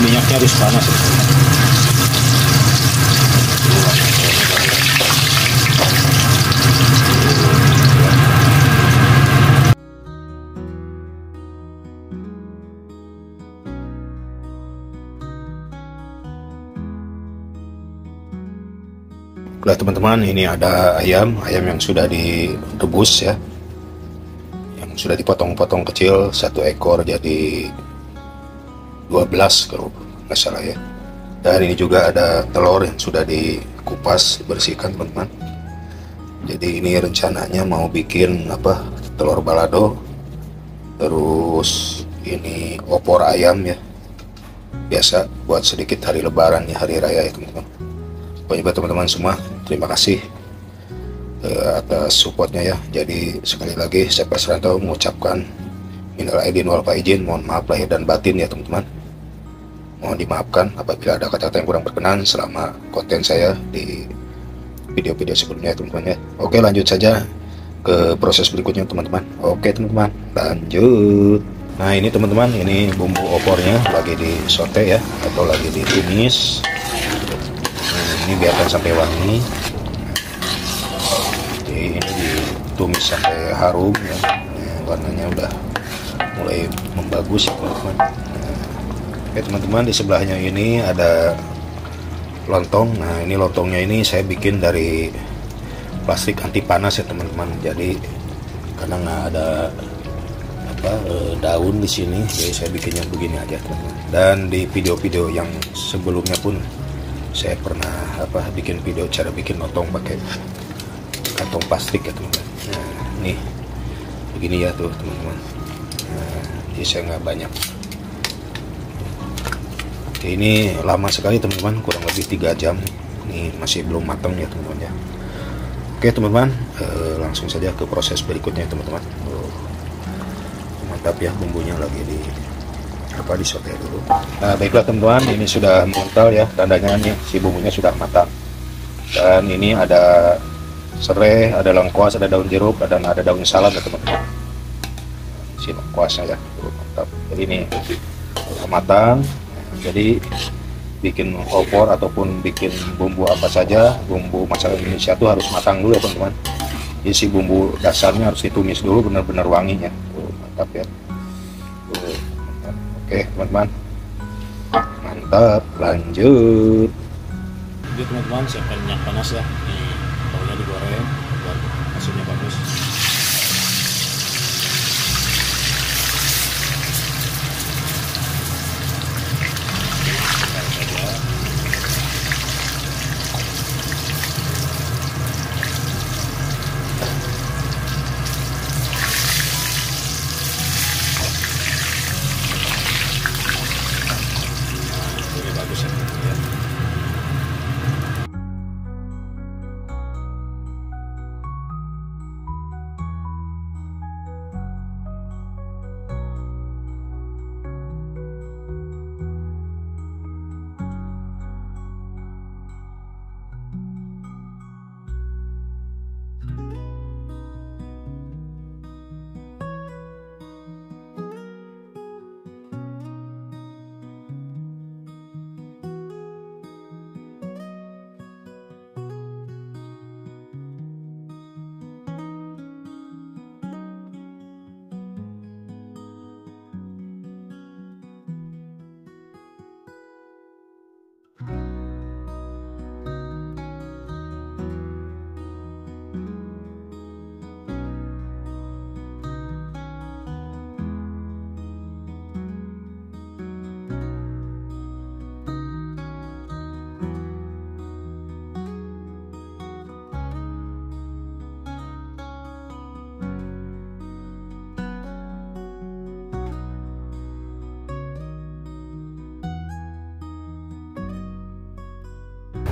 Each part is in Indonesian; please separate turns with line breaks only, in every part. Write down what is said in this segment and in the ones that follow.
Minyaknya harus panas ya. Nah teman-teman, ini ada ayam yang sudah direbus ya, yang sudah dipotong-potong kecil, 1 ekor jadi 12 kalau nggak salah ya. Dan ini juga ada telur yang sudah dikupas, dibersihkan teman-teman. Jadi ini rencananya mau bikin apa, telur balado, terus ini opor ayam ya, biasa buat sedikit hari lebaran ya, hari raya ya teman-teman. Pokoknya buat teman-teman semua, terima kasih atas supportnya ya. Jadi sekali lagi saya Pak Suranto mengucapkan minal aidin wal faizin, mohon maaf lahir dan batin ya teman-teman. Mohon dimaafkan apabila ada kata-kata yang kurang berkenan selama konten saya di video-video sebelumnya ya teman-teman ya. Oke, lanjut saja ke proses berikutnya teman-teman. Oke teman-teman, lanjut. Nah ini teman-teman, ini bumbu opornya lagi disote ya, atau lagi ditumis. Ini biarkan sampai wangi. Jadi ini ditumis sampai harum ya. Warnanya udah mulai membagus ya teman-teman. Oke teman-teman, di sebelahnya ini ada lontong. Nah ini lontongnya ini saya bikin dari plastik anti panas ya teman-teman. Jadi karena nggak ada daun di sini, jadi saya bikinnya begini aja teman-teman. Dan di video-video yang sebelumnya pun saya pernah bikin video cara bikin lontong pakai kantong plastik ya teman-teman. Nah ini begini ya tuh teman-teman. Nah, jadi saya nggak banyak. Oke, ini lama sekali teman-teman, kurang lebih 3 jam. Ini masih belum matang ya teman-teman ya. Oke teman-teman, langsung saja ke proses berikutnya teman-teman. Mantap ya, bumbunya lagi disote dulu. Nah baiklah teman-teman, ini sudah mengental ya, tandanya nih si bumbunya sudah matang. Dan ini ada serai, ada lengkuas, ada daun jeruk, dan ada daun salam ya teman-teman. Si lengkuasnya ya, mantap. Jadi ini sudah matang. Jadi bikin opor ataupun bikin bumbu apa saja, bumbu masakan Indonesia itu harus matang dulu ya teman-teman. Jadi si bumbu dasarnya harus ditumis dulu benar-benar wanginya. Mantap ya. Oke teman-teman, mantap, lanjut. Jadi teman-teman, siapkan minyak panas ya. Ini tahunya digoreng biar hasilnya bagus.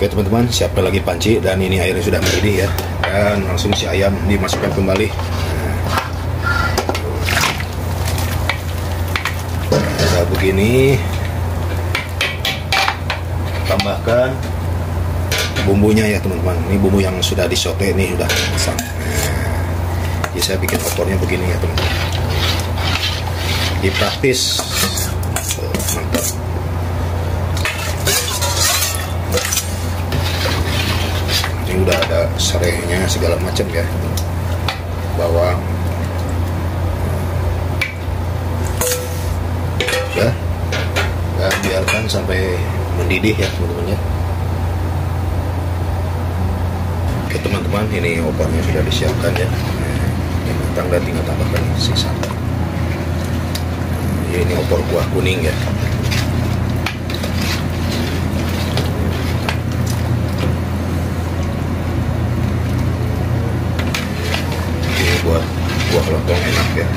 Oke teman-teman, siapkan lagi panci dan ini airnya sudah mendidih ya. Dan langsung si ayam dimasukkan kembali. Nah, begini. Tambahkan bumbunya ya teman-teman. Ini bumbu yang sudah disote ini sudah pasang. Jadi saya bikin opornya begini ya teman-teman. Jadi praktis, mantap. serehnya segala macam ya, bawang ya, dan biarkan sampai mendidih ya teman-teman ya. Oke teman-teman, ini opornya sudah disiapkan ya, ini matang dan tinggal tambahkan sisa. Ini opor kuah kuning ya. Ini buat kuah lontong enak ya.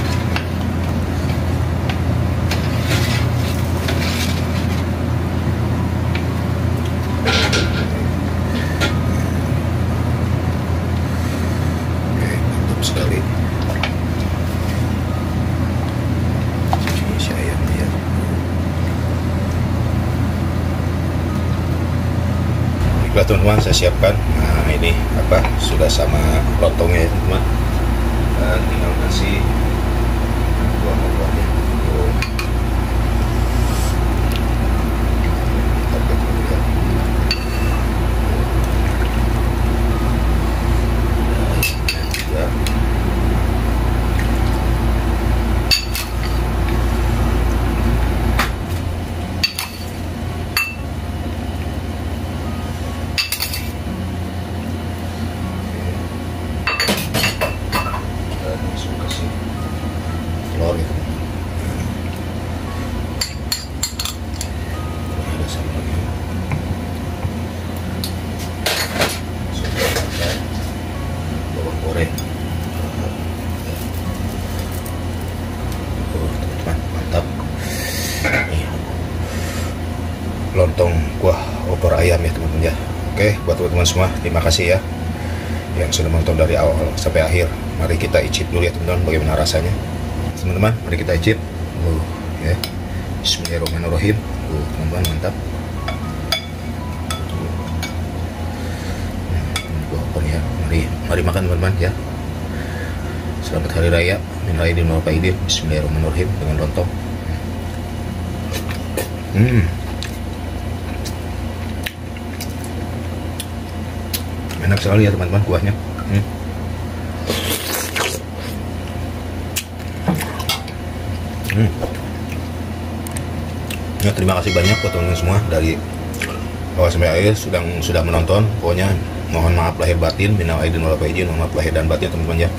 Oke, mantap sekali. Baiklah teman-teman, saya siapkan. Nah ini apa, sudah sama lontongnya ya teman-teman, dan tinggal kasih buah-buahnya. Telur gitu. Ada sambalnya. Bawang goreng. Teman-teman, mantap. Nih, lontong kuah opor ayam ya teman-teman ya. Oke, buat teman-teman semua, terima kasih ya yang sudah menonton dari awal sampai akhir. Mari kita icip dulu ya teman-teman, bagaimana rasanya. Teman-teman, mari kita icip. Ya. Bismillahirrahmanirrahim. Teman-teman, mantap. Buah opor ya. Mari makan teman-teman ya. Selamat hari raya. Minal aidin wal faidin. Bismillahirrahmanirrahim dengan lontong. Enak sekali ya teman-teman kuahnya. Ya, terima kasih banyak buat teman-teman semua dari awal sampai akhir sudah menonton. Pokoknya mohon maaf lahir batin, minal aidin wal faizin, mohon maaf lahir dan batin teman-teman ya.